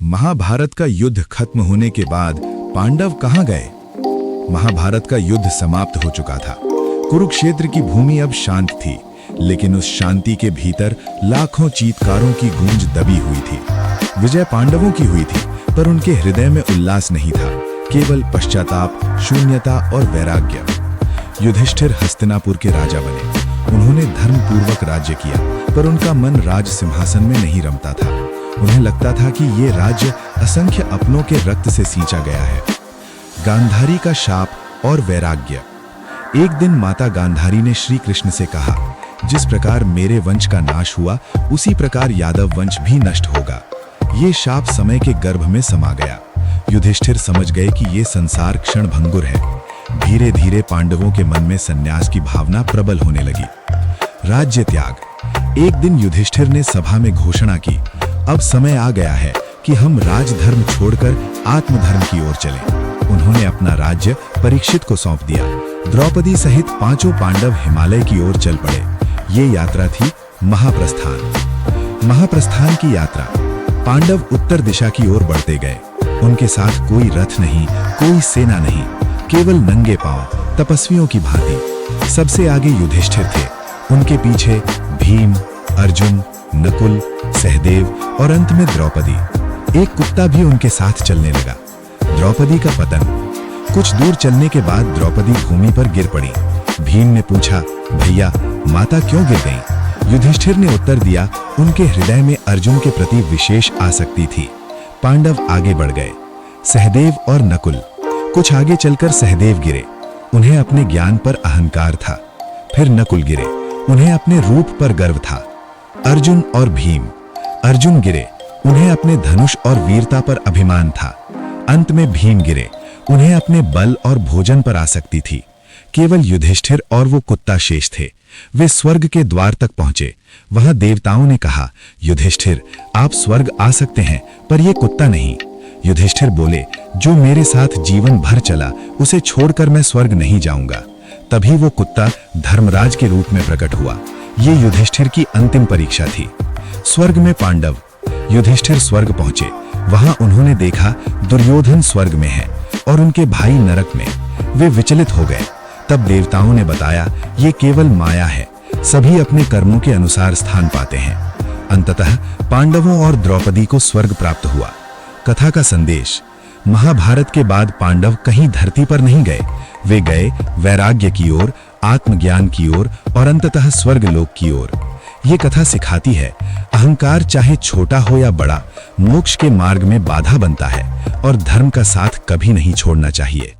महाभारत का युद्ध खत्म होने के बाद पांडव कहां गए? महाभारत का युद्ध समाप्त हो चुका था। कुरुक्षेत्र की भूमि अब शांत थी, लेकिन उस शांति के भीतर लाखों चीत्कारों की गूंज दबी हुई थी। विजय पांडवों की हुई थी, पर उनके हृदय में उल्लास नहीं था, केवल पश्चाताप, शून्यता और वैराग्य। युधिष्ठिर हस्तिनापुर के राजा बने। उन्होंने धर्मपूर्वक राज्य किया, पर उनका मन राज सिंहासन में नहीं रमता था। उन्हें लगता था कि ये राज्य असंख्य अपनों के रक्त से सींचा गया है। गांधारी का शाप और वैराग्य। एक दिन माता गांधारी ने श्री कृष्ण से कहा, जिस प्रकार मेरे वंश का नाश हुआ, उसी प्रकार यादव वंश भी नष्ट होगा। ये शाप समय के गर्भ में समा गया। युधिष्ठिर समझ गए कि ये संसार क्षणभंगुर है। धीरे धीरे पांडवों के मन में संन्यास की भावना प्रबल होने लगी। राज्य त्याग। एक दिन युधिष्ठिर ने सभा में घोषणा की, अब समय आ गया है कि हम राजधर्म छोड़कर आत्मधर्म की ओर चलें। उन्होंने अपना राज्य परीक्षित को सौंप दिया। द्रौपदी सहित पांचों पांडव हिमालय की ओर चल पड़े। ये यात्रा थी महाप्रस्थान। महाप्रस्थान की यात्रा। पांडव उत्तर दिशा की ओर बढ़ते गए। उनके साथ कोई रथ नहीं, कोई सेना नहीं, केवल नंगे पांव, तपस्वियों की भांति। सबसे आगे युधिष्ठिर थे, उनके पीछे भीम, अर्जुन, नकुल, सहदेव और अंत में द्रौपदी। एक कुत्ता भी उनके साथ चलने लगा। द्रौपदी का पतन। कुछ दूर चलने के बाद द्रौपदी भूमि पर गिर पड़ी। भीम ने पूछा, भैया माता क्यों गिर गईं? युधिष्ठिर ने उत्तर दिया, उनके हृदय में अर्जुन के प्रति विशेष आसक्ति थी। पांडव आगे बढ़ गए। सहदेव और नकुल। कुछ आगे चलकर सहदेव गिरे। उन्हें अपने ज्ञान पर अहंकार था। फिर नकुल गिरे। उन्हें अपने रूप पर गर्व था। अर्जुन और भीम। अर्जुन गिरे। उन्हें अपने धनुष और वीरता पर अभिमान था। अंत में भीम गिरे। उन्हें अपने बल और भोजन पर आसक्ति थी। केवल युधिष्ठिर और वो कुत्ता शेष थे। वे स्वर्ग के द्वार तक पहुंचे। वहां देवताओं ने कहा, युधिष्ठिर आप स्वर्ग आ सकते हैं, पर यह कुत्ता नहीं। युधिष्ठिर बोले, जो मेरे साथ जीवन भर चला, उसे छोड़कर मैं स्वर्ग नहीं जाऊंगा। तभी वो कुत्ता धर्मराज के रूप में प्रकट हुआ। ये युधिष्ठिर की अंतिम परीक्षा थी। स्वर्ग में पांडव। युधिष्ठिर स्वर्ग पहुंचे। वहां उन्होंने देखा दुर्योधन स्वर्ग में है और उनके भाई नरक में। वे विचलित हो गए। तब देवताओं ने बताया, ये केवल माया है, सभी अपने कर्मों के अनुसार स्थान पाते हैं। अंततः पांडवों और द्रौपदी को स्वर्ग प्राप्त हुआ। कथा का संदेश। महाभारत के बाद पांडव कहीं धरती पर नहीं गए। वे गए वैराग्य की ओर, आत्मज्ञान की ओर और अंततः स्वर्गलोक की ओर। ये कथा सिखाती है, अहंकार चाहे छोटा हो या बड़ा, मोक्ष के मार्ग में बाधा बनता है और धर्म का साथ कभी नहीं छोड़ना चाहिए।